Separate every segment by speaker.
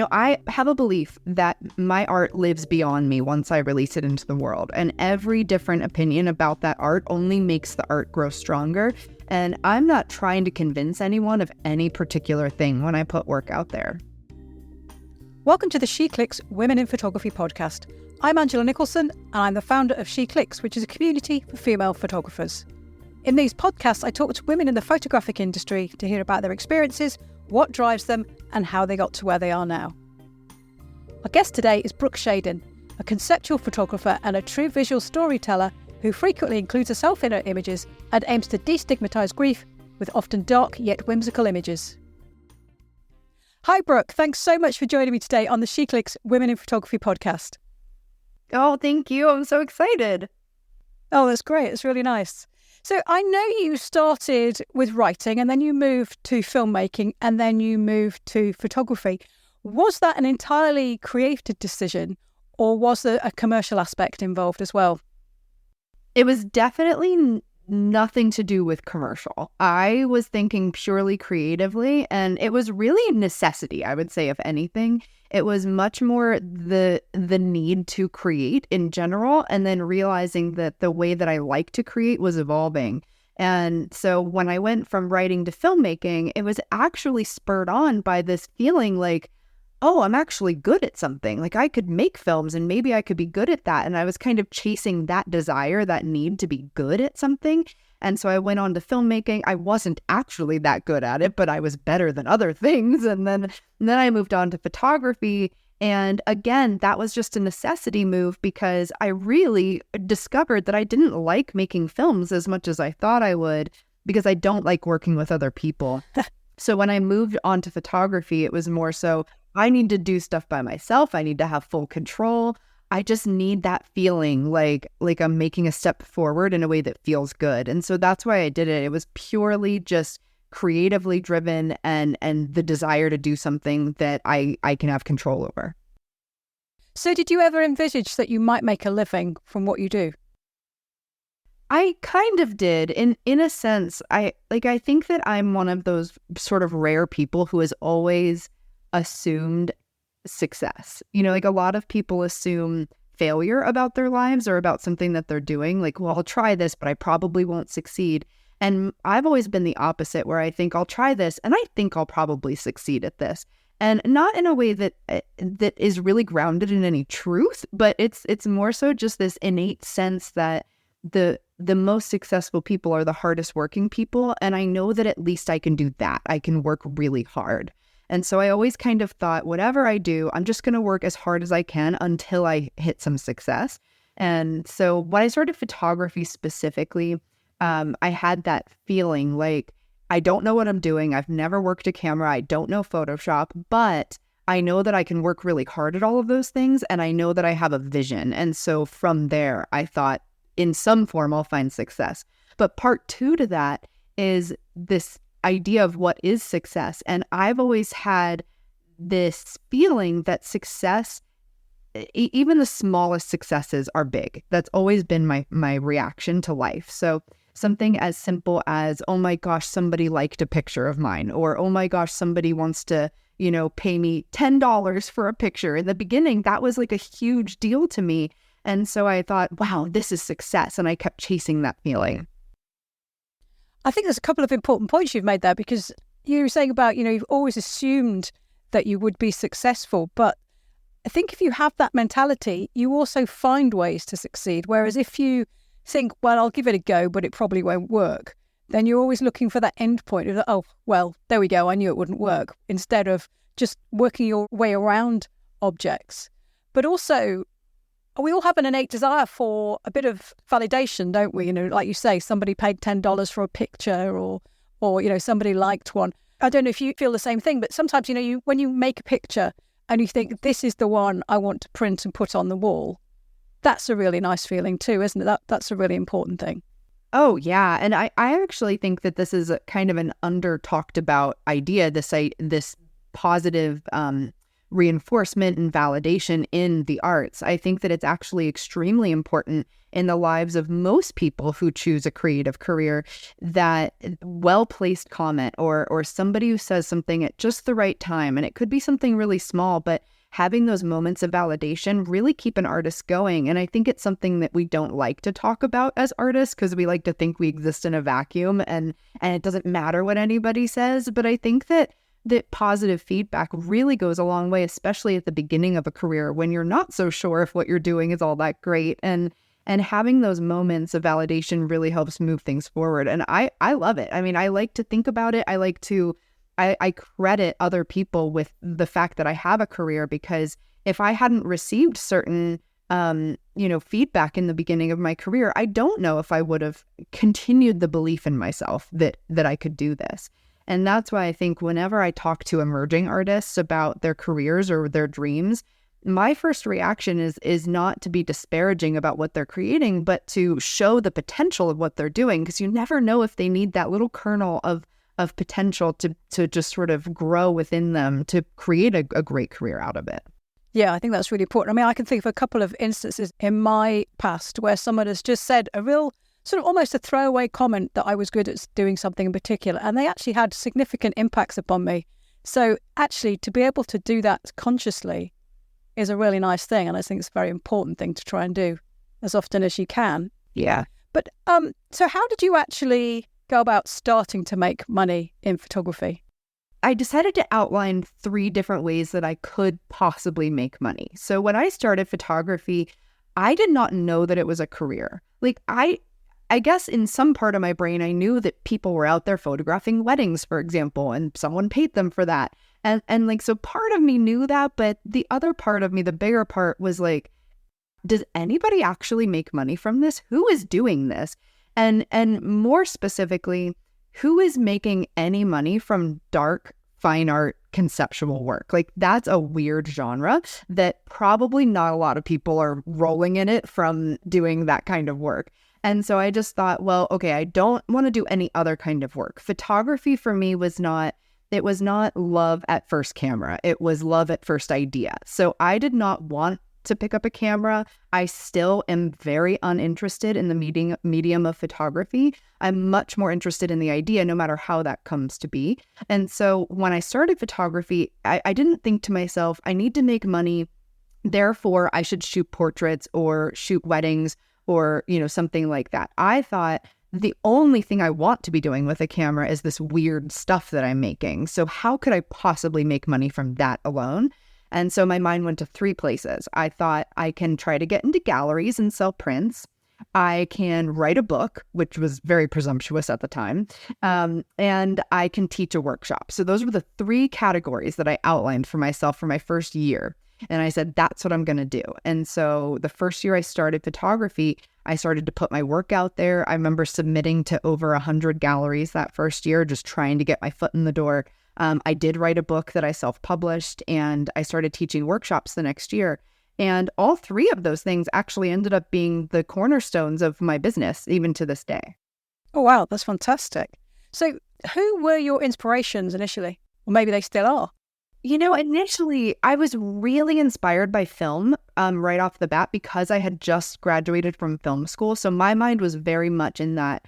Speaker 1: I have a belief that my art lives beyond me once I release it into the world. And every different opinion about that art only makes the art grow stronger. And I'm not trying to convince anyone of any particular thing when I put work out there.
Speaker 2: Welcome to the SheClicks Women in Photography podcast. I'm Angela Nicholson, and I'm the founder of SheClicks, which is a community for female photographers. In these podcasts, I talk to women in the photographic industry to hear about their experiences, what drives them, and how they got to where they are now. Our guest today is Brooke Shaden, a conceptual photographer and a true visual storyteller who frequently includes herself in her images and aims to destigmatize grief with often dark yet whimsical images. Hi Brooke, thanks so much for joining me today on the SheClicks Women in Photography podcast.
Speaker 1: Oh, thank you. I'm so excited.
Speaker 2: Oh, that's great. It's really nice. So I know you started with writing and then you moved to filmmaking and then you moved to photography. Was that an entirely creative decision or was there a commercial aspect involved as well?
Speaker 1: It was definitely nothing to do with commercial. I was thinking purely creatively, and it was really a necessity, I would say, if anything. It was much more the need to create in general, and then realizing that the way that I like to create was evolving. And so when I went from writing to filmmaking, it was actually spurred on by this feeling like, oh, I'm actually good at something. Like I could make films and maybe I could be good at that. And I was kind of chasing that desire, that need to be good at something. And so I went on to filmmaking. I wasn't actually that good at it, but I was better than other things. And then I moved on to photography. And again, that was just a necessity move because I really discovered that I didn't like making films as much as I thought I would because I don't like working with other people. So when I moved on to photography, it was more so I need to do stuff by myself. I need to have full control. I just need that feeling like I'm making a step forward in a way that feels good. And so that's why I did it. It was purely just creatively driven and the desire to do something that I can have control over.
Speaker 2: So did you ever envisage that you might make a living from what you do?
Speaker 1: I kind of did. In a sense, I think that I'm one of those sort of rare people who has always assumed success. Like a lot of people assume failure about their lives or about something that they're doing. Like, well, I'll try this, but I probably won't succeed. And I've always been the opposite, where I think I'll try this and I think I'll probably succeed at this. And not in a way that is really grounded in any truth, but it's more so just this innate sense that the most successful people are the hardest working people. And I know that at least I can do that. I can work really hard. And so I always kind of thought, whatever I do, I'm just going to work as hard as I can until I hit some success. And so when I started photography specifically, I had that feeling like, I don't know what I'm doing. I've never worked a camera. I don't know Photoshop, but I know that I can work really hard at all of those things. And I know that I have a vision. And so from there, I thought in some form, I'll find success. But part two to that is this idea of what is success. And I've always had this feeling that success, even the smallest successes are big. That's always been my reaction to life. So something as simple as, oh my gosh, somebody liked a picture of mine, or oh my gosh, somebody wants to, pay me $10 for a picture. In the beginning, that was like a huge deal to me. And so I thought, wow, this is success. And I kept chasing that feeling.
Speaker 2: I think there's a couple of important points you've made there, because you were saying about, you've always assumed that you would be successful. But I think if you have that mentality, you also find ways to succeed. Whereas if you think, well, I'll give it a go, but it probably won't work, then you're always looking for that end point of, oh, well, there we go. I knew it wouldn't work, instead of just working your way around objects. But also, we all have an innate desire for a bit of validation, don't we? Like you say, somebody paid $10 for a picture or somebody liked one. I don't know if you feel the same thing, but sometimes, when you make a picture and you think, this is the one I want to print and put on the wall, that's a really nice feeling too, isn't it? That's a really important thing.
Speaker 1: Oh, yeah. And I actually think that this is a kind of an under talked about idea, this positive reinforcement and validation in the arts. I think that it's actually extremely important in the lives of most people who choose a creative career, that well-placed comment or somebody who says something at just the right time, and it could be something really small, but having those moments of validation really keep an artist going. And I think it's something that we don't like to talk about as artists, because we like to think we exist in a vacuum and it doesn't matter what anybody says. But I think that positive feedback really goes a long way, especially at the beginning of a career when you're not so sure if what you're doing is all that great. And having those moments of validation really helps move things forward. And I love it. I mean, I like to think about it. I credit other people with the fact that I have a career, because if I hadn't received certain, feedback in the beginning of my career, I don't know if I would have continued the belief in myself that I could do this. And that's why I think whenever I talk to emerging artists about their careers or their dreams, my first reaction is not to be disparaging about what they're creating, but to show the potential of what they're doing, because you never know if they need that little kernel of potential to just sort of grow within them to create a great career out of it.
Speaker 2: Yeah, I think that's really important. I mean, I can think of a couple of instances in my past where someone has just said a real sort of almost a throwaway comment that I was good at doing something in particular, and they actually had significant impacts upon me. So actually, to be able to do that consciously is a really nice thing, and I think it's a very important thing to try and do as often as you can.
Speaker 1: Yeah.
Speaker 2: But so how did you actually go about starting to make money in photography?
Speaker 1: I decided to outline 3 different ways that I could possibly make money. So when I started photography, I did not know that it was a career. Like I guess in some part of my brain, I knew that people were out there photographing weddings, for example, and someone paid them for that. And like, so part of me knew that, but the other part of me, the bigger part, was like, does anybody actually make money from this? Who is doing this? And more specifically, who is making any money from dark, fine art, conceptual work? Like, that's a weird genre that probably not a lot of people are rolling in it from doing that kind of work. And so I just thought, well, okay, I don't want to do any other kind of work. Photography for me was not love at first camera. It was love at first idea. So I did not want to pick up a camera. I still am very uninterested in the medium of photography. I'm much more interested in the idea, no matter how that comes to be. And so when I started photography, I didn't think to myself, I need to make money, therefore I should shoot portraits or shoot weddings or, something like that. I thought the only thing I want to be doing with a camera is this weird stuff that I'm making. So how could I possibly make money from that alone? And so my mind went to 3 places. I thought I can try to get into galleries and sell prints. I can write a book, which was very presumptuous at the time. And I can teach a workshop. So those were the 3 categories that I outlined for myself for my first year. And I said, that's what I'm going to do. And so the first year I started photography, I started to put my work out there. I remember submitting to over 100 galleries that first year, just trying to get my foot in the door. I did write a book that I self-published, and I started teaching workshops the next year. And all 3 of those things actually ended up being the cornerstones of my business, even to this day.
Speaker 2: Oh, wow. That's fantastic. So who were your inspirations initially? Or maybe they still are.
Speaker 1: Initially, I was really inspired by film right off the bat, because I had just graduated from film school. So my mind was very much in that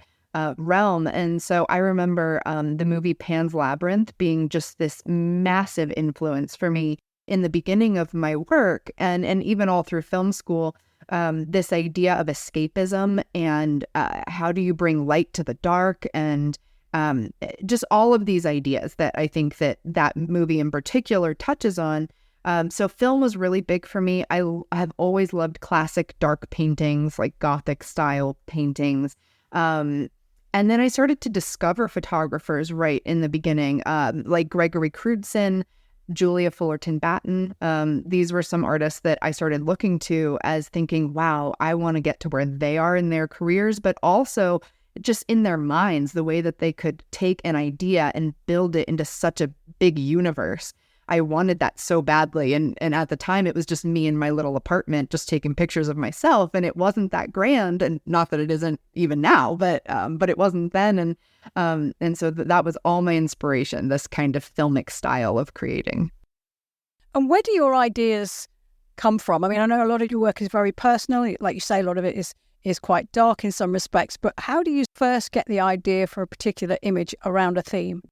Speaker 1: realm. And so I remember the movie Pan's Labyrinth being just this massive influence for me in the beginning of my work, and even all through film school. This idea of escapism and how do you bring light to the dark, and just all of these ideas that I think that movie in particular touches on. So film was really big for me. I have always loved classic dark paintings, like Gothic style paintings. And then I started to discover photographers right in the beginning, like Gregory Crewdson, Julia Fullerton Batten. These were some artists that I started looking to as thinking, wow, I want to get to where they are in their careers, but also just in their minds, the way that they could take an idea and build it into such a big universe. I wanted that so badly. And at the time, it was just me in my little apartment, just taking pictures of myself. And it wasn't that grand. And not that it isn't even now, but it wasn't then. And so that was all my inspiration, this kind of filmic style of creating.
Speaker 2: And where do your ideas come from? I mean, I know a lot of your work is very personal. Like you say, a lot of it is quite dark in some respects. But how do you first get the idea for a particular image around a theme?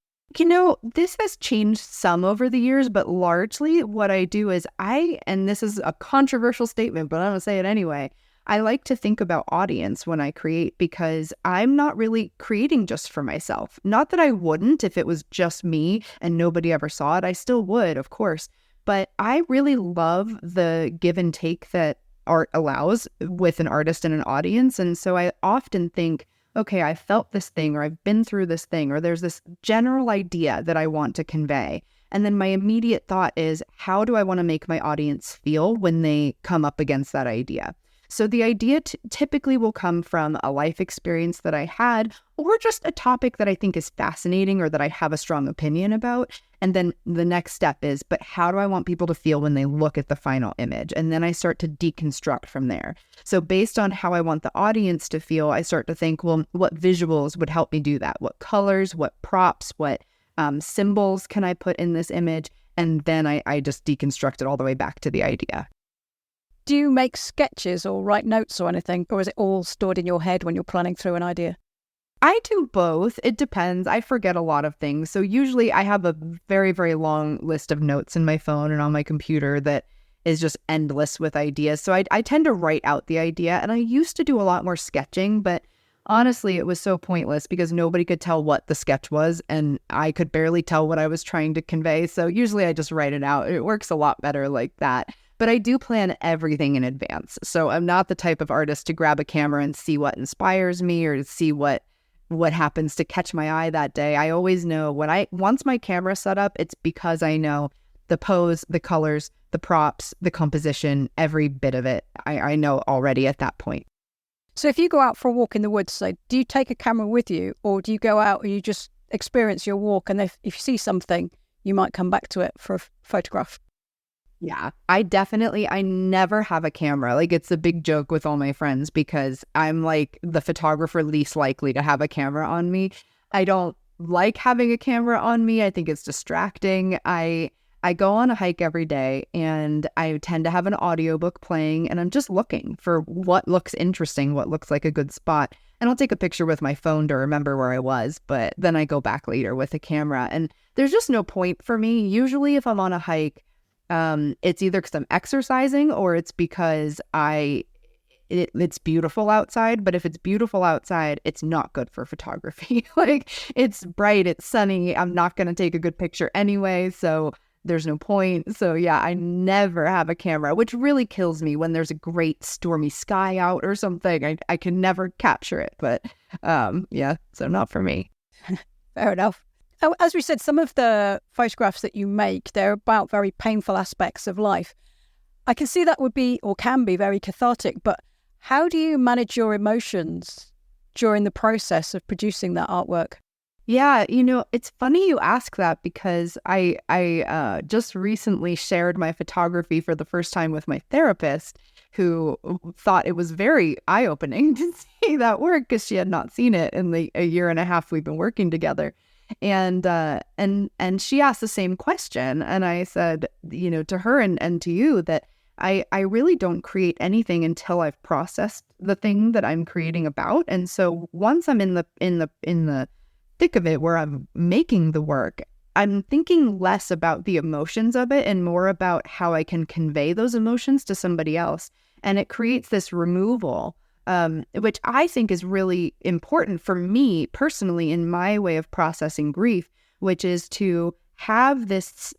Speaker 1: This has changed some over the years, but largely what I do is and this is a controversial statement, but I'm going to say it anyway. I like to think about audience when I create, because I'm not really creating just for myself. Not that I wouldn't if it was just me and nobody ever saw it. I still would, of course. But I really love the give and take that art allows with an artist and an audience. And so I often think, okay, I felt this thing, or I've been through this thing, or there's this general idea that I want to convey. And then my immediate thought is, how do I want to make my audience feel when they come up against that idea? So the idea typically will come from a life experience that I had, or just a topic that I think is fascinating or that I have a strong opinion about. And then the next step is, but how do I want people to feel when they look at the final image? And then I start to deconstruct from there. So based on how I want the audience to feel, I start to think, well, what visuals would help me do that? What colors, what props, what symbols can I put in this image? And then I just deconstruct it all the way back to the idea.
Speaker 2: Do you make sketches or write notes or anything? Or is it all stored in your head when you're planning through an idea?
Speaker 1: I do both. It depends. I forget a lot of things. So usually I have a very, very long list of notes in my phone and on my computer that is just endless with ideas. So I tend to write out the idea. And I used to do a lot more sketching, but honestly, it was so pointless because nobody could tell what the sketch was, and I could barely tell what I was trying to convey. So usually I just write it out. It works a lot better like that. But I do plan everything in advance. So I'm not the type of artist to grab a camera and see what inspires me or to see what happens to catch my eye that day. I always know once my camera's set up, it's because I know the pose, the colors, the props, the composition, every bit of it. I know already at that point.
Speaker 2: So if you go out for a walk in the woods, do you take a camera with you, or do you go out and you just experience your walk, and if you see something, you might come back to it for a photograph?
Speaker 1: Yeah, I never have a camera. Like, it's a big joke with all my friends because I'm like the photographer least likely to have a camera on me. I don't like having a camera on me. I think it's distracting. I go on a hike every day, and I tend to have an audiobook playing, and I'm just looking for what looks interesting, what looks like a good spot. And I'll take a picture with my phone to remember where I was, but then I go back later with a camera. And there's just no point for me. Usually if I'm on a hike, it's either because I'm exercising or it's because it's beautiful outside. But if it's beautiful outside, it's not good for photography. Like, it's bright, it's sunny. I'm not going to take a good picture anyway. So there's no point. So yeah, I never have a camera, which really kills me when there's a great stormy sky out or something. I can never capture it. But yeah, so not for me.
Speaker 2: Fair enough. As we said, some of the photographs that you make, they're about very painful aspects of life. I can see that would be, or can be, very cathartic, but how do you manage your emotions during the process of producing that artwork?
Speaker 1: Yeah, it's funny you ask that because I just recently shared my photography for the first time with my therapist, who thought it was very eye-opening to see that work because she had not seen it in the a year and a half we've been working together. And she asked the same question. And I said, to her and to you, that I really don't create anything until I've processed the thing that I'm creating about. And so once I'm in the thick of it, where I'm making the work, I'm thinking less about the emotions of it and more about how I can convey those emotions to somebody else. And it creates this removal, which I think is really important for me personally in my way of processing grief, which is to have this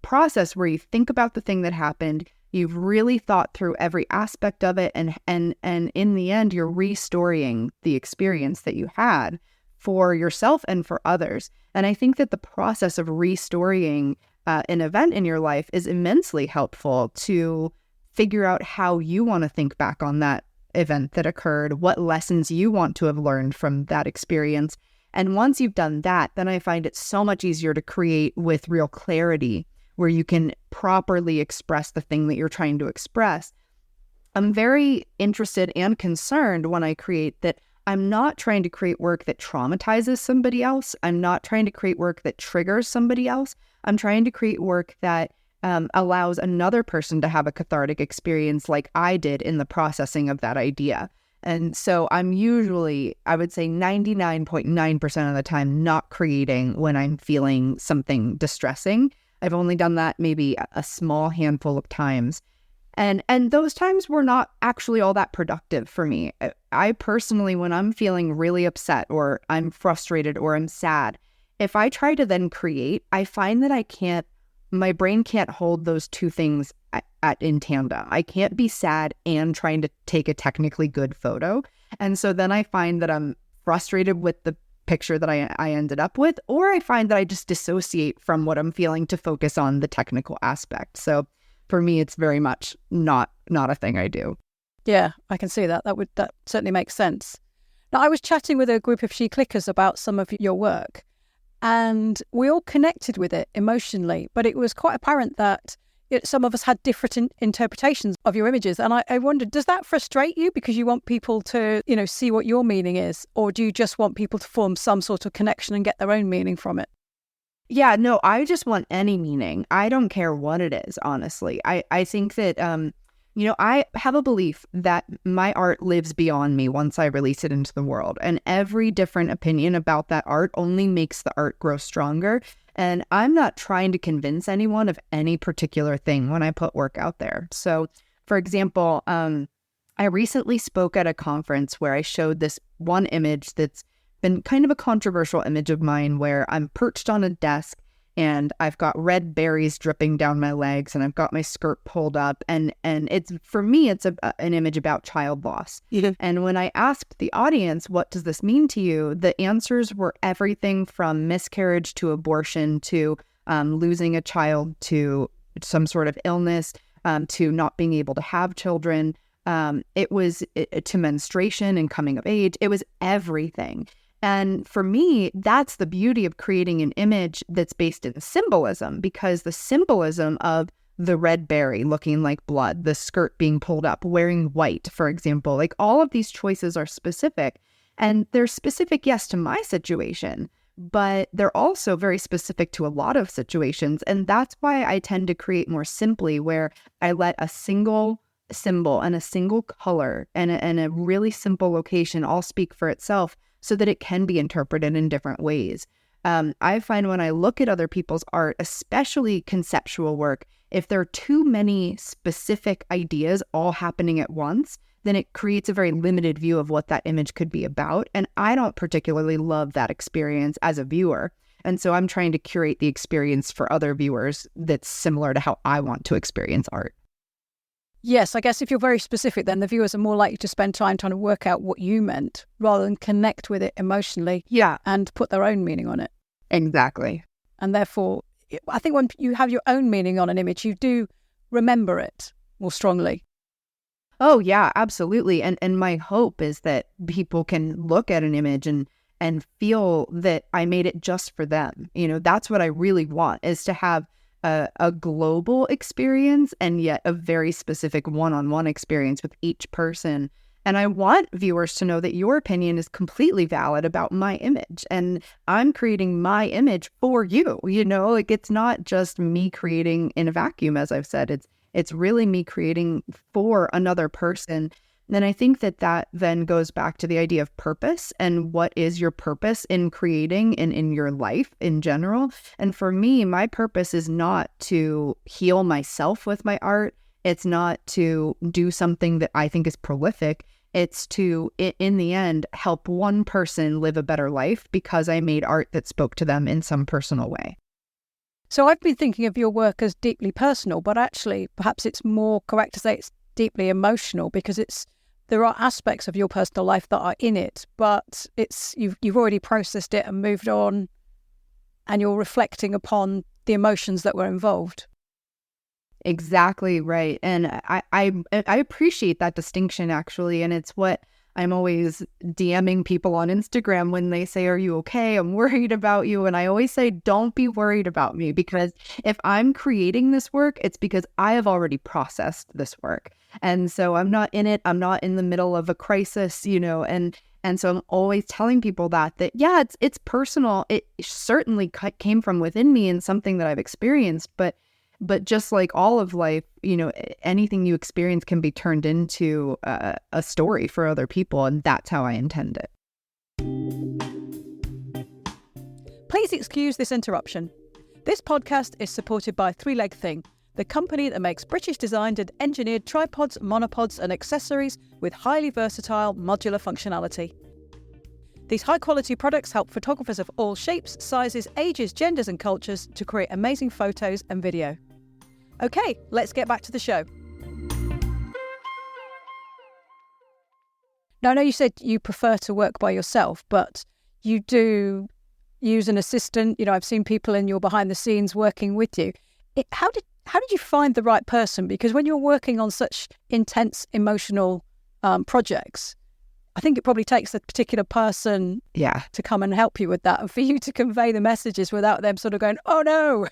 Speaker 1: process where you think about the thing that happened, you've really thought through every aspect of it, and in the end, you're restoring the experience that you had for yourself and for others. And I think that the process of restoring an event in your life is immensely helpful to figure out how you want to think back on that event that occurred, what lessons you want to have learned from that experience. And once you've done that, then I find it so much easier to create with real clarity, where you can properly express the thing that you're trying to express. I'm very interested and concerned when I create that I'm not trying to create work that traumatizes somebody else. I'm not trying to create work that triggers somebody else. I'm trying to create work that allows another person to have a cathartic experience like I did in the processing of that idea. And so I'm usually, I would say 99.9% of the time, not creating when I'm feeling something distressing. I've only done that maybe a small handful of times. And those times were not actually all that productive for me. I personally, when I'm feeling really upset or I'm frustrated or I'm sad, if I try to then create, I find that my brain can't hold those two things in tandem. I can't be sad and trying to take a technically good photo. And so then I find that I'm frustrated with the picture that I ended up with, or I find that I just dissociate from what I'm feeling to focus on the technical aspect. So for me, it's very much not a thing I do.
Speaker 2: Yeah, I can see that. That certainly makes sense. Now, I was chatting with a group of SheClickers about some of your work, and we all connected with it emotionally, but it was quite apparent that some of us had different interpretations of your images. And I wondered, does that frustrate you because you want people to, see what your meaning is? Or do you just want people to form some sort of connection and get their own meaning from it?
Speaker 1: Yeah, no, I just want any meaning. I don't care what it is, honestly. I think that, I have a belief that my art lives beyond me once I release it into the world. And every different opinion about that art only makes the art grow stronger. And I'm not trying to convince anyone of any particular thing when I put work out there. So, for example, I recently spoke at a conference where I showed this one image that's been kind of a controversial image of mine, where I'm perched on a desk and I've got red berries dripping down my legs and I've got my skirt pulled up. And it's, for me, it's an image about child loss. Yeah. And when I asked the audience, what does this mean to you? The answers were everything from miscarriage to abortion to losing a child to some sort of illness, to not being able to have children. It was to menstruation and coming of age. It was everything. And for me, that's the beauty of creating an image that's based in symbolism, because the symbolism of the red berry looking like blood, the skirt being pulled up, wearing white, for example, like all of these choices are specific. And they're specific, yes, to my situation, but they're also very specific to a lot of situations. And that's why I tend to create more simply, where I let a single symbol and a single color and a really simple location all speak for itself, so that it can be interpreted in different ways. I find when I look at other people's art, especially conceptual work, if there are too many specific ideas all happening at once, then it creates a very limited view of what that image could be about. And I don't particularly love that experience as a viewer. And so I'm trying to curate the experience for other viewers that's similar to how I want to experience art.
Speaker 2: Yes, I guess if you're very specific, then the viewers are more likely to spend time trying to work out what you meant rather than connect with it emotionally.
Speaker 1: Yeah.
Speaker 2: And put their own meaning on it.
Speaker 1: Exactly.
Speaker 2: And therefore, I think when you have your own meaning on an image, you do remember it more strongly.
Speaker 1: Oh, yeah, absolutely. And my hope is that people can look at an image and feel that I made it just for them. That's what I really want, is to have a global experience and yet a very specific one-on-one experience with each person. And I want viewers to know that your opinion is completely valid about my image, and I'm creating my image for you. Like, it's not just me creating in a vacuum, as I've said. It's really me creating for another person. Then I think that then goes back to the idea of purpose, and what is your purpose in creating and in your life in general. And for me, my purpose is not to heal myself with my art. It's not to do something that I think is prolific. It's to, in the end, help one person live a better life because I made art that spoke to them in some personal way.
Speaker 2: So I've been thinking of your work as deeply personal, but actually perhaps it's more correct to say it's deeply emotional, because there are aspects of your personal life that are in it, but you've already processed it and moved on, and you're reflecting upon the emotions that were involved.
Speaker 1: Exactly right. And I appreciate that distinction, actually. And it's what I'm always DMing people on Instagram when they say, "Are you okay? I'm worried about you." And I always say, don't be worried about me, because if I'm creating this work, it's because I have already processed this work. And so I'm not in it. I'm not in the middle of a crisis, and so I'm always telling people that yeah, it's personal. It certainly came from within me and something that I've experienced, but But just like all of life, anything you experience can be turned into a story for other people. And that's how I intend it.
Speaker 2: Please excuse this interruption. This podcast is supported by Three Leg Thing, the company that makes British designed and engineered tripods, monopods and accessories with highly versatile modular functionality. These high-quality products help photographers of all shapes, sizes, ages, genders and cultures to create amazing photos and video. Okay, let's get back to the show. Now, I know you said you prefer to work by yourself, but you do use an assistant. I've seen people in your behind the scenes working with you. How did you find the right person? Because when you're working on such intense emotional projects, I think it probably takes a particular person to come and help you with that, and for you to convey the messages without them sort of going, oh no.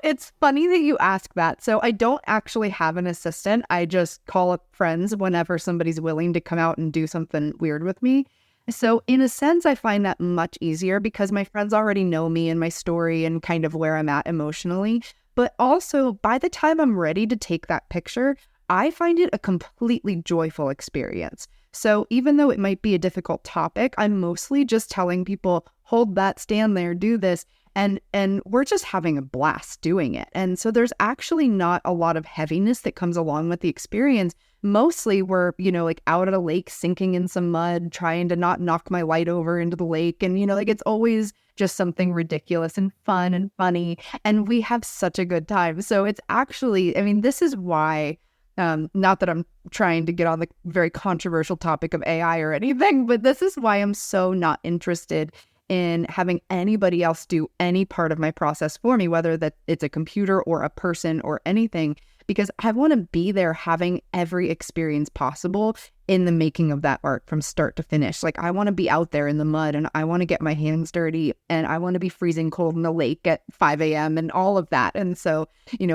Speaker 1: It's funny that you ask that. So I don't actually have an assistant. I just call up friends whenever somebody's willing to come out and do something weird with me. So in a sense, I find that much easier because my friends already know me and my story and kind of where I'm at emotionally. But also, by the time I'm ready to take that picture, I find it a completely joyful experience. So even though it might be a difficult topic, I'm mostly just telling people, hold that, stand there, do this. And we're just having a blast doing it. And so there's actually not a lot of heaviness that comes along with the experience. Mostly we're, like out at a lake, sinking in some mud, trying to not knock my light over into the lake. And, it's always just something ridiculous and fun and funny. And we have such a good time. So it's actually, this is why, not that I'm trying to get on the very controversial topic of AI or anything, but this is why I'm so not interested in having anybody else do any part of my process for me, whether that it's a computer or a person or anything, because I want to be there having every experience possible in the making of that art from start to finish. Like, I want to be out there in the mud and I want to get my hands dirty and I want to be freezing cold in the lake at 5 a.m. and all of that. And so,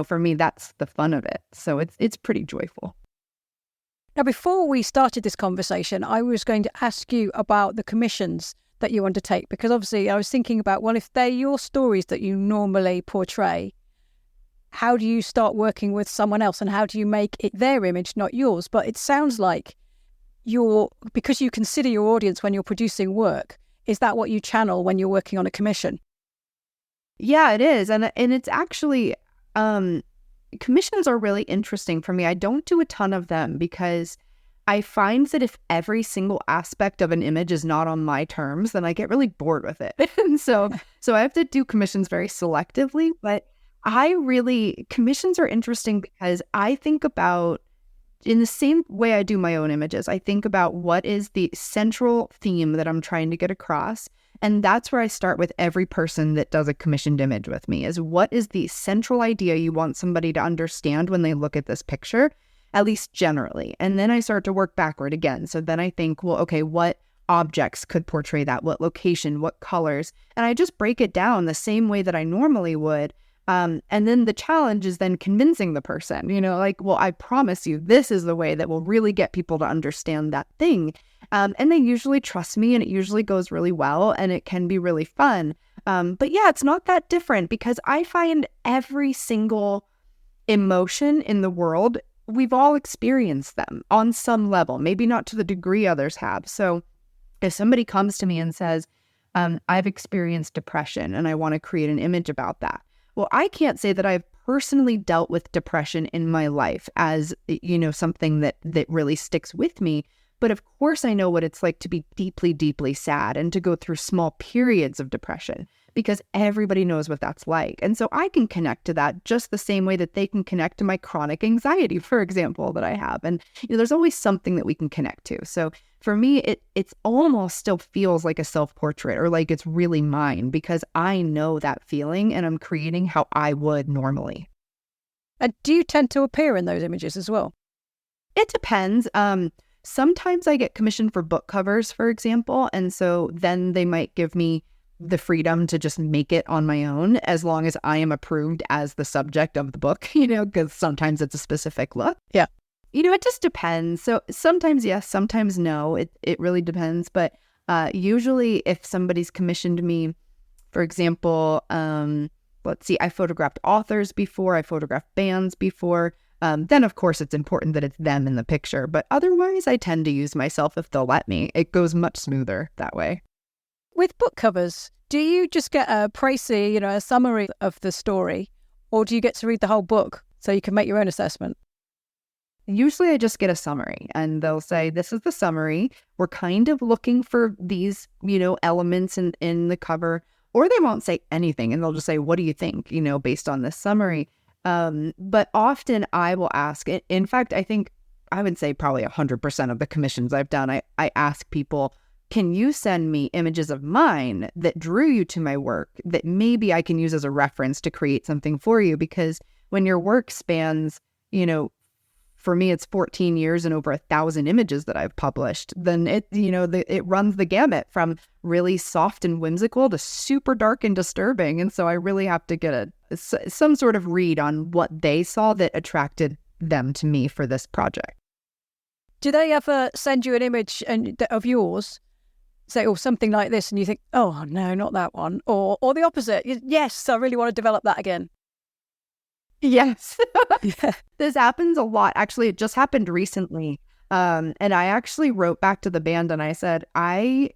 Speaker 1: for me, that's the fun of it. So it's pretty joyful.
Speaker 2: Now, before we started this conversation, I was going to ask you about the commissions that you undertake, because obviously I was thinking about, well, if they're your stories that you normally portray, how do you start working with someone else and how do you make it their image, not yours? But it sounds like because you consider your audience when you're producing work, is that what you channel when you're working on a commission?
Speaker 1: Yeah, it is. And it's actually, commissions are really interesting for me. I don't do a ton of them because I find that if every single aspect of an image is not on my terms, then I get really bored with it. And so I have to do commissions very selectively. But commissions are interesting because I think about, in the same way I do my own images, I think about what is the central theme that I'm trying to get across. And that's where I start with every person that does a commissioned image with me, is what is the central idea you want somebody to understand when they look at this picture? At least generally. And then I start to work backward again. So then I think, well, okay, what objects could portray that? What location? What colors? And I just break it down the same way that I normally would. And then the challenge is then convincing the person, well, I promise you, this is the way that will really get people to understand that thing. And they usually trust me and it usually goes really well and it can be really fun. But yeah, it's not that different because I find every single emotion in the world, we've all experienced them on some level, maybe not to the degree others have. So if somebody comes to me and says, I've experienced depression and I want to create an image about that. Well, I can't say that I've personally dealt with depression in my life as, something that really sticks with me. But of course, I know what it's like to be deeply, deeply sad and to go through small periods of depression because everybody knows what that's like. And so I can connect to that just the same way that they can connect to my chronic anxiety, for example, that I have. And there's always something that we can connect to. So for me, it's almost still feels like a self-portrait or like it's really mine because I know that feeling and I'm creating how I would normally.
Speaker 2: And do you tend to appear in those images as well?
Speaker 1: It depends. Sometimes I get commissioned for book covers, for example, and so then they might give me the freedom to just make it on my own as long as I am approved as the subject of the book, because sometimes it's a specific look.
Speaker 2: Yeah.
Speaker 1: It just depends. So sometimes yes, sometimes no. It really depends. But usually if somebody's commissioned me, for example, let's see, I photographed authors before, I photographed bands before. Then, of course, it's important that it's them in the picture. But otherwise, I tend to use myself if they'll let me. It goes much smoother that way.
Speaker 2: With book covers, do you just get a précis, a summary of the story, or do you get to read the whole book so you can make your own assessment?
Speaker 1: Usually I just get a summary and they'll say, this is the summary. We're kind of looking for these, elements in the cover, or they won't say anything and they'll just say, what do you think, based on this summary. But often I will ask it. In fact, I would say probably 100% of the commissions I've done, I ask people, can you send me images of mine that drew you to my work that maybe I can use as a reference to create something for you? Because when your work spans, for me, it's 14 years and over 1,000 images that I've published, then it runs the gamut from really soft and whimsical to super dark and disturbing. And so I really have to get some sort of read on what they saw that attracted them to me for this project.
Speaker 2: Do they ever send you an image of yours, say, something like this, and you think, oh, no, not that one? Or the opposite, yes, I really want to develop that again?
Speaker 1: Yes. Yeah. This happens a lot. Actually, it just happened recently. And I actually wrote back to the band and I said, I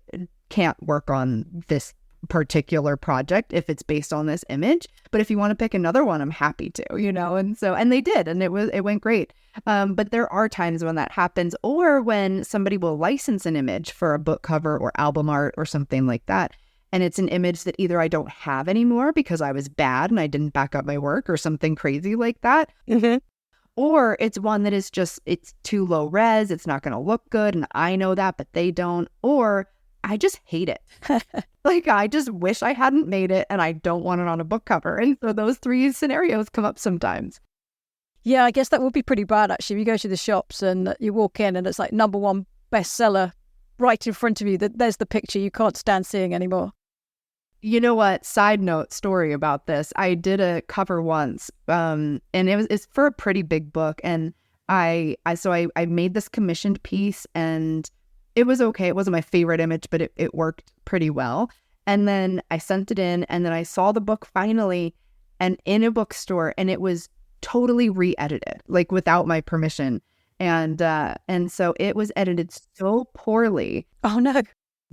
Speaker 1: can't work on this particular project if it's based on this image, but if you want to pick another one, I'm happy to, and they did, and it went great. But there are times when that happens, or when somebody will license an image for a book cover or album art or something like that. And it's an image that either I don't have anymore because I was bad and I didn't back up my work or something crazy like that. Mm-hmm. Or it's one that is it's too low res. It's not going to look good. And I know that, but they don't. Or I just hate it. I just wish I hadn't made it and I don't want it on a book cover. And so those three scenarios come up sometimes.
Speaker 2: Yeah, I guess that would be pretty bad, actually. If you go to the shops and you walk in and it's like #1 bestseller right in front of you, there's the picture you can't stand seeing anymore.
Speaker 1: You know what? Side note story about this. I did a cover once, and it's for a pretty big book. And I made this commissioned piece, and it was okay. It wasn't my favorite image, but it worked pretty well. And then I sent it in, and then I saw the book finally, and in a bookstore, and it was totally re-edited, without my permission. And so it was edited so poorly.
Speaker 2: Oh no.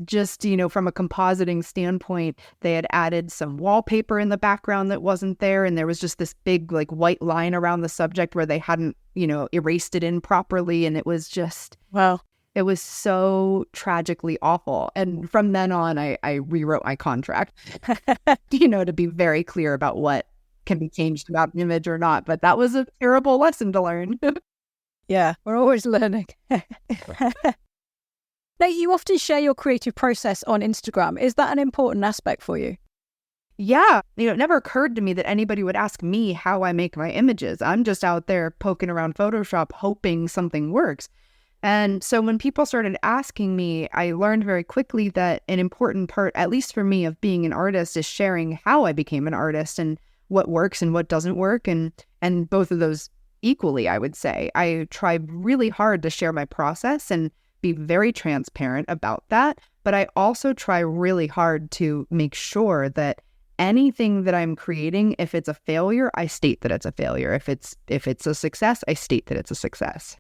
Speaker 1: Just, from a compositing standpoint, they had added some wallpaper in the background that wasn't there. And there was just this big, white line around the subject where they hadn't, erased it in properly. And it was just,
Speaker 2: wow,
Speaker 1: it was so tragically awful. And from then on, I rewrote my contract, to be very clear about what can be changed about an image or not. But that was a terrible lesson to learn.
Speaker 2: Yeah, we're always learning. Now, you often share your creative process on Instagram. Is that an important aspect for you?
Speaker 1: Yeah. It never occurred to me that anybody would ask me how I make my images. I'm just out there poking around Photoshop, hoping something works. And so when people started asking me, I learned very quickly that an important part, at least for me, of being an artist is sharing how I became an artist and what works and what doesn't work. And both of those equally, I would say. I try really hard to share my process and be very transparent about that. But I also try really hard to make sure that anything that I'm creating, if it's a failure, I state that it's a failure. If it's a success, I state that it's a success.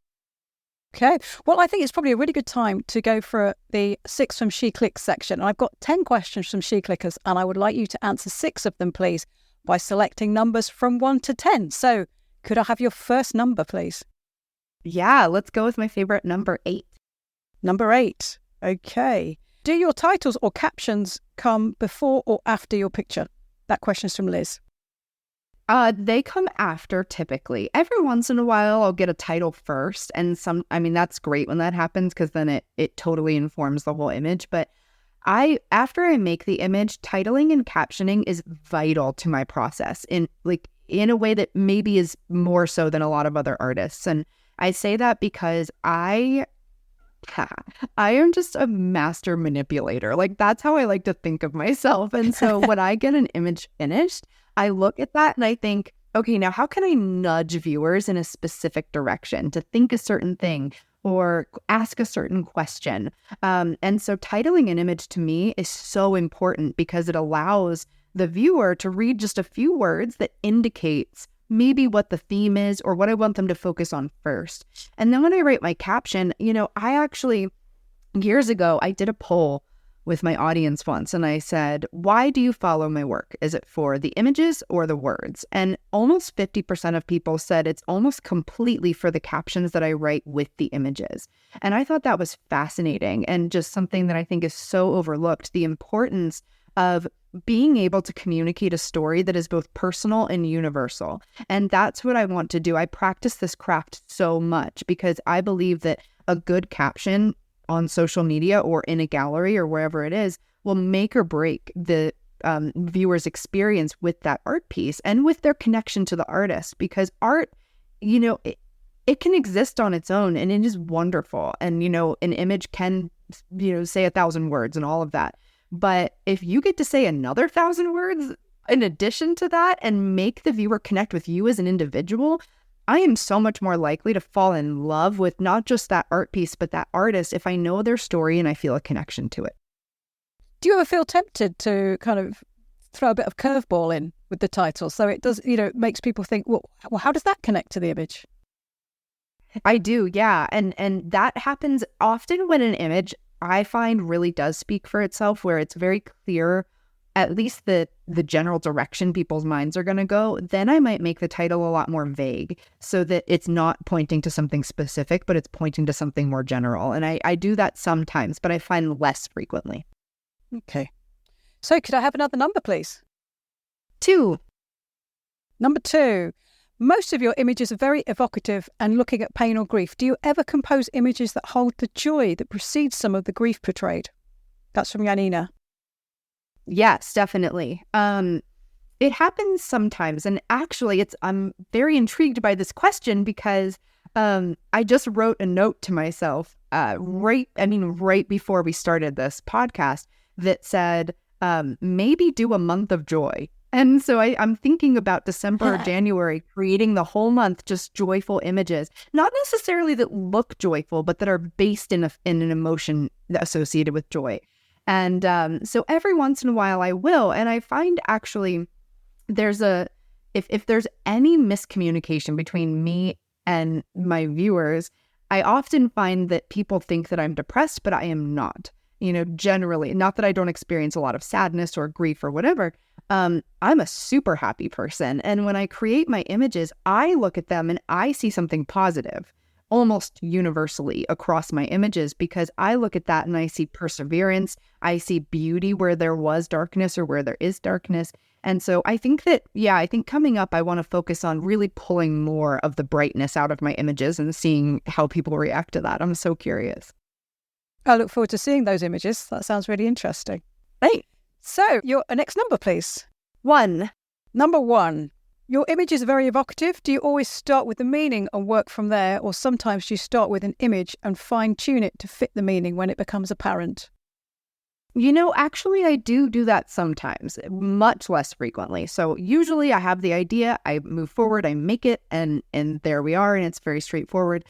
Speaker 2: Okay. Well, I think it's probably a really good time to go for the 6 from SheClicks section. I've got 10 questions from SheClickers, and I would like you to answer 6 of them, please, by selecting numbers from 1 to 10. So could I have your first number, please?
Speaker 1: Yeah, let's go with my favorite number 8.
Speaker 2: Number 8. Okay. Do your titles or captions come before or after your picture? That question's from Liz.
Speaker 1: They come after, typically. Every once in a while, I'll get a title first. And that's great when that happens because then it totally informs the whole image. But after I make the image, titling and captioning is vital to my process in a way that maybe is more so than a lot of other artists. And I say that because I am just a master manipulator. That's how I like to think of myself. And so when I get an image finished, I look at that and I think, okay, now how can I nudge viewers in a specific direction to think a certain thing or ask a certain question? And so titling an image to me is so important because it allows the viewer to read just a few words that indicates maybe what the theme is or what I want them to focus on first. And then when I write my caption, I actually, years ago, I did a poll with my audience once, and I said, why do you follow my work? Is it for the images or the words? And almost 50% of people said it's almost completely for the captions that I write with the images. And I thought that was fascinating and just something that I think is so overlooked, the importance of being able to communicate a story that is both personal and universal. And that's what I want to do. I practice this craft so much because I believe that a good caption on social media or in a gallery or wherever it is will make or break the viewer's experience with that art piece and with their connection to the artist, because art, it can exist on its own and it is wonderful. And, an image can, say 1,000 words and all of that. But if you get to say another 1,000 words in addition to that and make the viewer connect with you as an individual, I am so much more likely to fall in love with not just that art piece, but that artist if I know their story and I feel a connection to it.
Speaker 2: Do you ever feel tempted to kind of throw a bit of curveball in with the title? So it does, makes people think, well, how does that connect to the image?
Speaker 1: I do, yeah. And that happens often when an image I find really does speak for itself, where it's very clear at least the general direction people's minds are going to go. Then I might make the title a lot more vague so that it's not pointing to something specific, but it's pointing to something more general. And I do that sometimes, but I find less frequently.
Speaker 2: Okay. So could I have another number, please?
Speaker 1: 2.
Speaker 2: Number 2. Most of your images are very evocative and looking at pain or grief. Do you ever compose images that hold the joy that precedes some of the grief portrayed? That's from Janina.
Speaker 1: Yes, definitely. It happens sometimes. And actually, I'm very intrigued by this question because I just wrote a note to myself right before we started this podcast that said, maybe do a month of joy. And so I'm thinking about December or January, creating the whole month just joyful images, not necessarily that look joyful, but that are based in an emotion associated with joy. And so every once in a while I will. And I find actually if there's any miscommunication between me and my viewers, I often find that people think that I'm depressed, but I am not. Generally, not that I don't experience a lot of sadness or grief or whatever. I'm a super happy person. And when I create my images, I look at them and I see something positive almost universally across my images, because I look at that and I see perseverance. I see beauty where there was darkness or where there is darkness. And so I think coming up, I want to focus on really pulling more of the brightness out of my images and seeing how people react to that. I'm so curious.
Speaker 2: I look forward to seeing those images. That sounds really interesting.
Speaker 1: Hey.
Speaker 2: So your next number, please.
Speaker 1: 1.
Speaker 2: Number 1. Your image is very evocative. Do you always start with the meaning and work from there? Or sometimes you start with an image and fine-tune it to fit the meaning when it becomes apparent?
Speaker 1: Actually, I do that sometimes, much less frequently. So usually I have the idea, I move forward, I make it, and there we are, and it's very straightforward.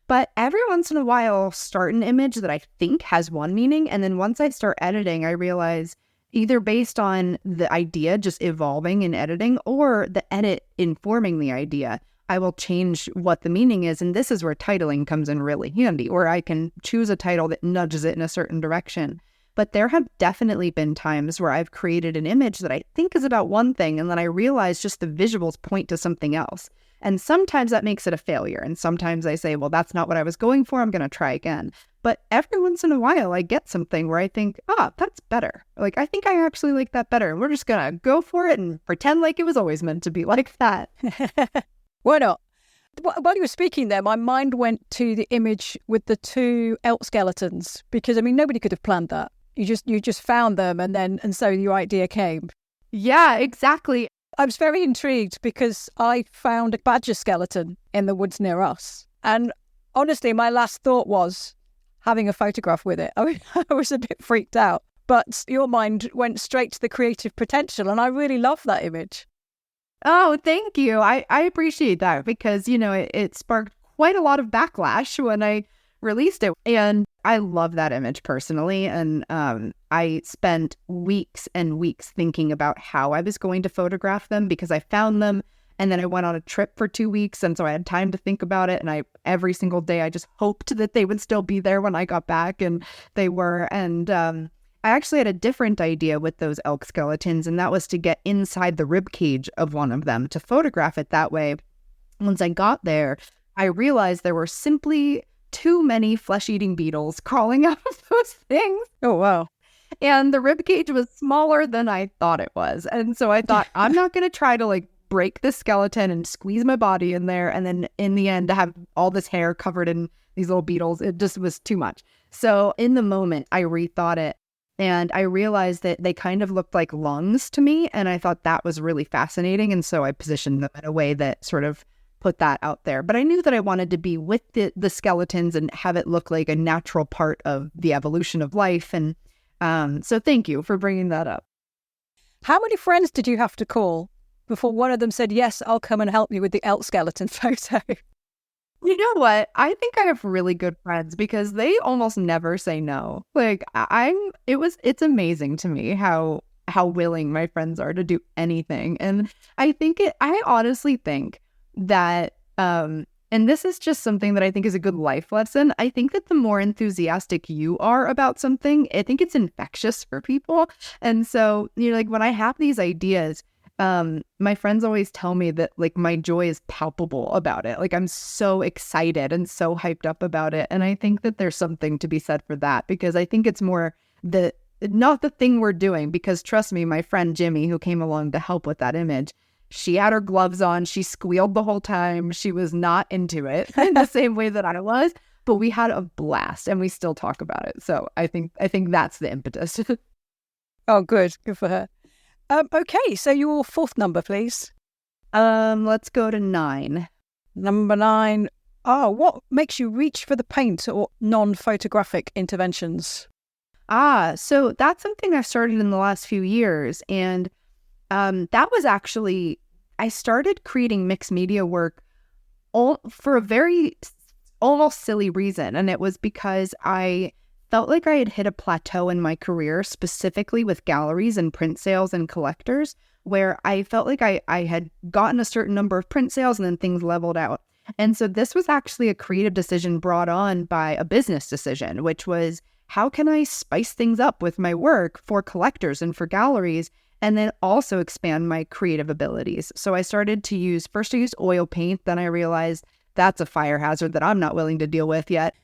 Speaker 1: But every once in a while, I'll start an image that I think has one meaning, and then once I start editing, I realize either based on the idea just evolving in editing or the edit informing the idea, I will change what the meaning is. And this is where titling comes in really handy, where I can choose a title that nudges it in a certain direction. But there have definitely been times where I've created an image that I think is about one thing, and then I realize just the visuals point to something else. And sometimes that makes it a failure. And sometimes I say, well, that's not what I was going for. I'm going to try again. But every once in a while, I get something where I think, that's better. Like, I think I actually like that better. And we're just going to go for it and pretend like it was always meant to be like that.
Speaker 2: Why not? While you were speaking there, my mind went to the image with the 2 elk skeletons, because, nobody could have planned that. You just found them and so your idea came.
Speaker 1: Yeah, exactly.
Speaker 2: I was very intrigued because I found a badger skeleton in the woods near us. And honestly, my last thought was having a photograph with it. I was a bit freaked out. But your mind went straight to the creative potential, and I really love that image.
Speaker 1: Oh, thank you. I appreciate that because, it sparked quite a lot of backlash when I released it. And I love that image personally. And I spent weeks and weeks thinking about how I was going to photograph them because I found them. And then I went on a trip for 2 weeks. And so I had time to think about it. And every single day, I just hoped that they would still be there when I got back. And they were. And I actually had a different idea with those elk skeletons. And that was to get inside the rib cage of one of them to photograph it that way. Once I got there, I realized there were simply too many flesh-eating beetles crawling out of those things.
Speaker 2: Oh, wow.
Speaker 1: And the rib cage was smaller than I thought it was. And so I thought, I'm not going to try to like break this skeleton and squeeze my body in there. And then in the end, to have all this hair covered in these little beetles, it just was too much. So in the moment, I rethought it. And I realized that they kind of looked like lungs to me. And I thought that was really fascinating. And so I positioned them in a way that sort of put that out there. But I knew that I wanted to be with the skeletons and have it look like a natural part of the evolution of life. And so thank you for bringing that up.
Speaker 2: How many friends did you have to call before one of them said, yes, I'll come and help you with the elk skeleton photo?
Speaker 1: You know what? I think I have really good friends because they almost never say no. Like it's amazing to me how willing my friends are to do anything. And I honestly think that, and this is just something that I think is a good life lesson. I think that the more enthusiastic you are about something, I think it's infectious for people. And so, like when I have these ideas, my friends always tell me that like my joy is palpable about it. Like I'm so excited and so hyped up about it. And I think that there's something to be said for that because I think it's more not the thing we're doing, because trust me, my friend Jimmy, who came along to help with that image, she had her gloves on. She squealed the whole time. She was not into it in the same way that I was, but we had a blast and we still talk about it. So I think that's the impetus.
Speaker 2: Oh, good. Good for her. Okay, so your fourth number, please.
Speaker 1: Let's go to 9.
Speaker 2: Number 9. Oh, what makes you reach for the paint or non-photographic interventions?
Speaker 1: So that's something I've started in the last few years. And that was actually, I started creating mixed media work for a very almost silly reason. And it was because I felt like I had hit a plateau in my career, specifically with galleries and print sales and collectors, where I felt like I had gotten a certain number of print sales and then things leveled out. And so this was actually a creative decision brought on by a business decision, which was, how can I spice things up with my work for collectors and for galleries, and then also expand my creative abilities? So I started to use oil paint. Then I realized that's a fire hazard that I'm not willing to deal with yet.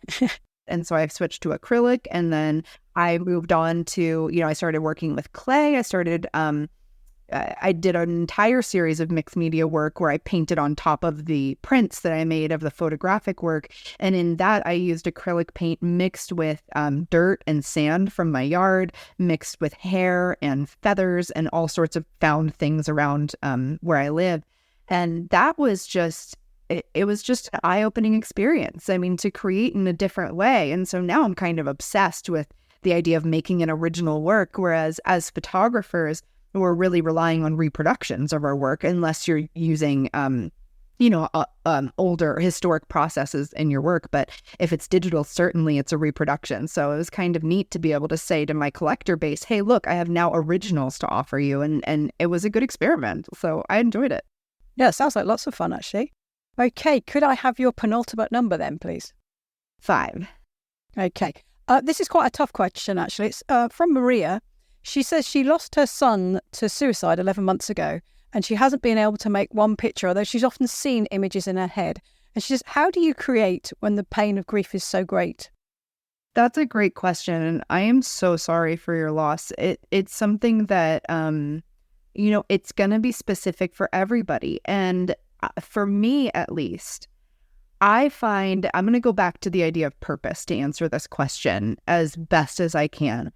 Speaker 1: And so I switched to acrylic, and then I moved on to, I started working with clay. I did an entire series of mixed media work where I painted on top of the prints that I made of the photographic work. And in that, I used acrylic paint mixed with dirt and sand from my yard, mixed with hair and feathers and all sorts of found things around where I live. And that was just... It was just an eye-opening experience. I mean, to create in a different way. And so now I'm kind of obsessed with the idea of making an original work, whereas as photographers, we're really relying on reproductions of our work unless you're using, older historic processes in your work. But if it's digital, certainly it's a reproduction. So it was kind of neat to be able to say to my collector base, hey, look, I have now originals to offer you. And it was a good experiment. So I enjoyed it.
Speaker 2: Yeah, it sounds like lots of fun, actually. Okay, could I have your penultimate number then, please?
Speaker 1: 5.
Speaker 2: Okay. This is quite a tough question, actually. It's from Maria. She says she lost her son to suicide 11 months ago, and she hasn't been able to make one picture, although she's often seen images in her head. And she says, how do you create when the pain of grief is so great?
Speaker 1: That's a great question, and I am so sorry for your loss. It's something that, it's going to be specific for everybody. And for me, at least, I find I'm going to go back to the idea of purpose to answer this question as best as I can.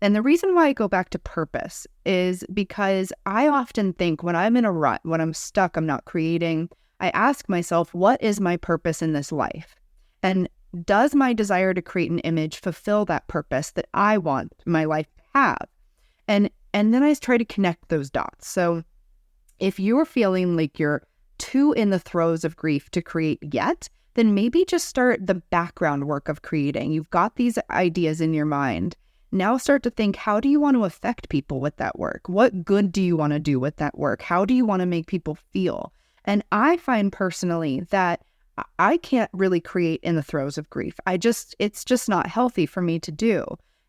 Speaker 1: And the reason why I go back to purpose is because I often think when I'm in a rut, when I'm stuck, I'm not creating, I ask myself, what is my purpose in this life? And does my desire to create an image fulfill that purpose that I want my life to have? And then I try to connect those dots. So if you're feeling like you're too in the throes of grief to create yet, then maybe just start the background work of creating. You've got these ideas in your mind, Now start to think, how do you want to affect people with that work? What good do you want to do with that work? How do you want to make people feel? And I find personally that I can't really create in the throes of grief. It's just not healthy for me to do.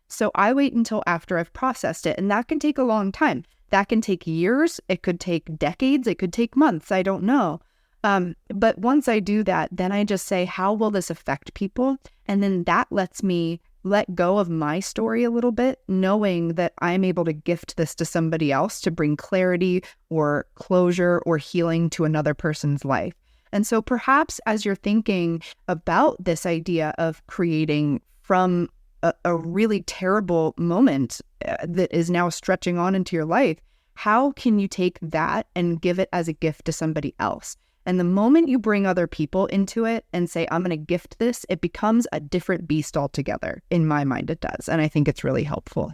Speaker 1: So I wait until after I've processed it, and that can take a long time. That can take years. It could take decades. It could take months. I don't know. But once I do that, then I just say, how will this affect people? And then that lets me let go of my story a little bit, knowing that I'm able to gift this to somebody else to bring clarity or closure or healing to another person's life. And so perhaps as you're thinking about this idea of creating from a really terrible moment that is now stretching on into your life, how can you take that and give it as a gift to somebody else? And the moment you bring other people into it and say, I'm going to gift this, it becomes a different beast altogether. In my mind, it does. And I think it's really helpful.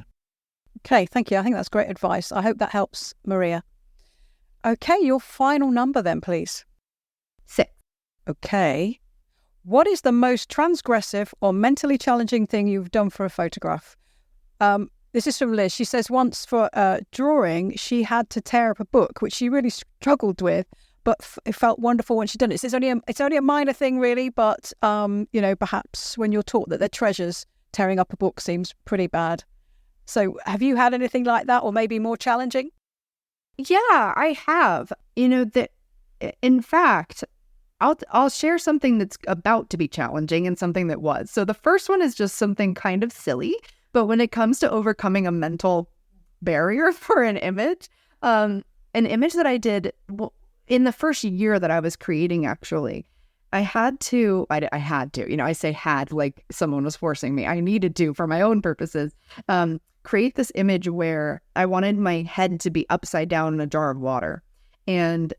Speaker 2: Okay, thank you. I think that's great advice. I hope that helps, Maria. Okay, your final number then, please.
Speaker 1: 6.
Speaker 2: Okay. What is the most transgressive or mentally challenging thing you've done for a photograph? This is from Liz. She says once for drawing, she had to tear up a book, which she really struggled with, but it felt wonderful when she'd done it. So it's only a minor thing, really, but, perhaps when you're taught that they're treasures, tearing up a book seems pretty bad. So have you had anything like that, or maybe more challenging?
Speaker 1: Yeah, I have. In fact, I'll share something that's about to be challenging and something that was. So the first one is just something kind of silly, but when it comes to overcoming a mental barrier for an image that I did in the first year that I was creating, actually, I had to, I say had like someone was forcing me. I needed to, for my own purposes, create this image where I wanted my head to be upside down in a jar of water. And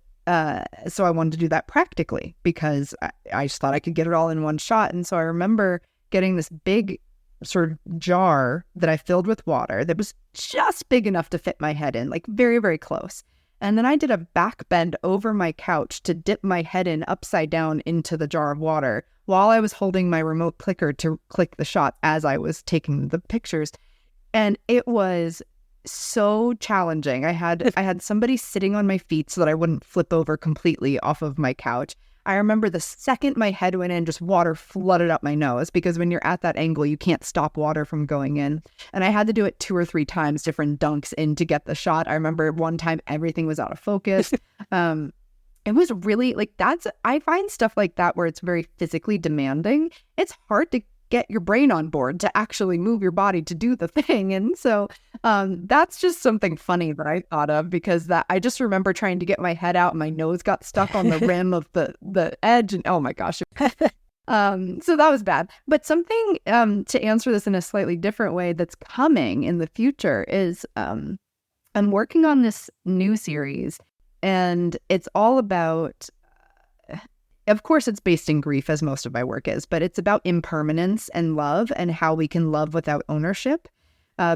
Speaker 1: so I wanted to do that practically because I just thought I could get it all in one shot. And so I remember getting this big sort of jar that I filled with water that was just big enough to fit my head in, like very, very close. And then I did a back bend over my couch to dip my head in upside down into the jar of water while I was holding my remote clicker to click the shot as I was taking the pictures. And it was so challenging. I had somebody sitting on my feet so that I wouldn't flip over completely off of my couch. I remember the second my head went in, just water flooded up my nose, because when you're at that angle, you can't stop water from going in. And I had to do it 2 or 3 times, different dunks in to get the shot. I remember one time everything was out of focus. It was really I find stuff like that where it's very physically demanding. It's hard to get your brain on board to actually move your body to do the thing. And so that's just something funny that I thought of, because that I just remember trying to get my head out and my nose got stuck on the rim of the edge. And oh my gosh. So that was bad. But something to answer this in a slightly different way that's coming in the future is I'm working on this new series, and it's all about, of course, it's based in grief, as most of my work is, but it's about impermanence and love and how we can love without ownership,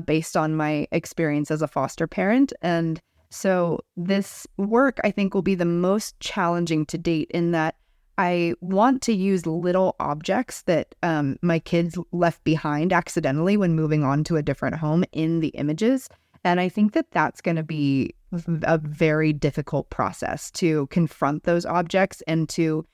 Speaker 1: based on my experience as a foster parent. And so this work, I think, will be the most challenging to date, in that I want to use little objects that my kids left behind accidentally when moving on to a different home in the images. And I think that that's going to be a very difficult process to confront those objects and to,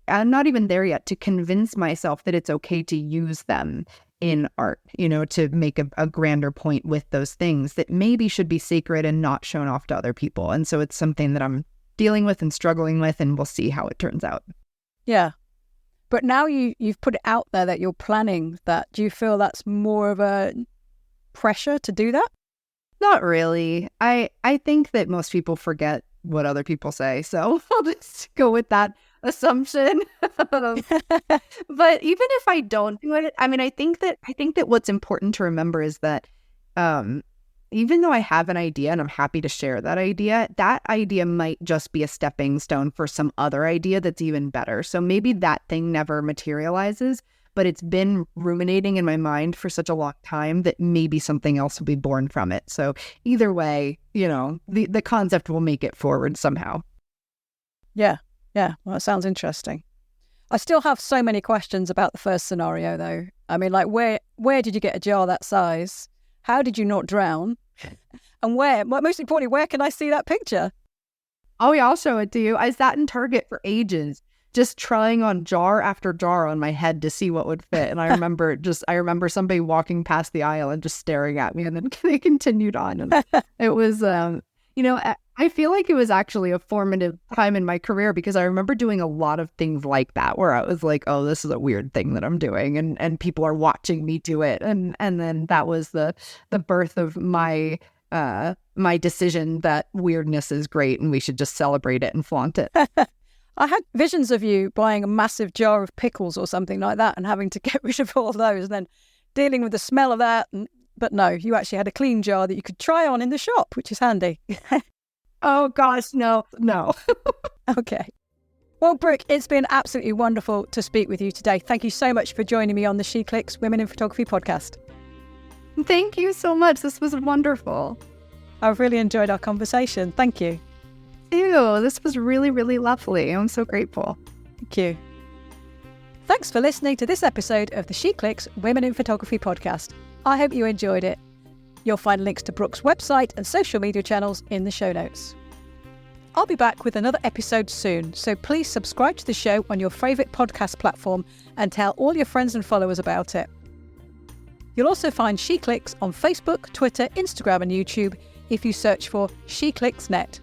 Speaker 1: I'm not even there yet, to convince myself that it's okay to use them in art, to make a grander point with those things that maybe should be sacred and not shown off to other people. And so it's something that I'm dealing with and struggling with, and we'll see how it turns out.
Speaker 2: Yeah. But now you've put it out there that you're planning that. Do you feel that's more of a pressure to do that?
Speaker 1: Not really. I think that most people forget what other people say, so I'll just go with that assumption. But even if I don't do it, I mean, I think that what's important to remember is that even though I have an idea and I'm happy to share that idea might just be a stepping stone for some other idea that's even better. So maybe that thing never materializes, but it's been ruminating in my mind for such a long time that maybe something else will be born from it. So either way, the concept will make it forward somehow.
Speaker 2: Yeah. Well, that sounds interesting. I still have so many questions about the first scenario, though. I mean, like, where did you get a jar that size? How did you not drown? And most importantly, where can I see that picture?
Speaker 1: Oh, yeah, I'll show it to you. I sat in Target for ages, just trying on jar after jar on my head to see what would fit. And I remember somebody walking past the aisle and just staring at me, and then they continued on. And it was, I feel like it was actually a formative time in my career, because I remember doing a lot of things like that, where I was like, oh, this is a weird thing that I'm doing, and people are watching me do it. And then that was the birth of my decision that weirdness is great and we should just celebrate it and flaunt it.
Speaker 2: I had visions of you buying a massive jar of pickles or something like that and having to get rid of all those and then dealing with the smell of that. But no, you actually had a clean jar that you could try on in the shop, which is handy.
Speaker 1: Oh, gosh, no.
Speaker 2: Okay. Well, Brooke, it's been absolutely wonderful to speak with you today. Thank you so much for joining me on the SheClicks Women in Photography podcast.
Speaker 1: Thank you so much. This was wonderful.
Speaker 2: I've really enjoyed our conversation. Thank you.
Speaker 1: Ew, this was really, really lovely. I'm so grateful.
Speaker 2: Thank you. Thanks for listening to this episode of the SheClicks Women in Photography podcast. I hope you enjoyed it. You'll find links to Brooke's website and social media channels in the show notes. I'll be back with another episode soon, so please subscribe to the show on your favourite podcast platform and tell all your friends and followers about it. You'll also find SheClicks on Facebook, Twitter, Instagram and YouTube if you search for SheClicksNet.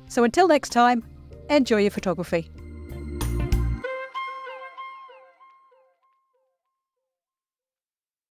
Speaker 2: So until next time, enjoy your photography.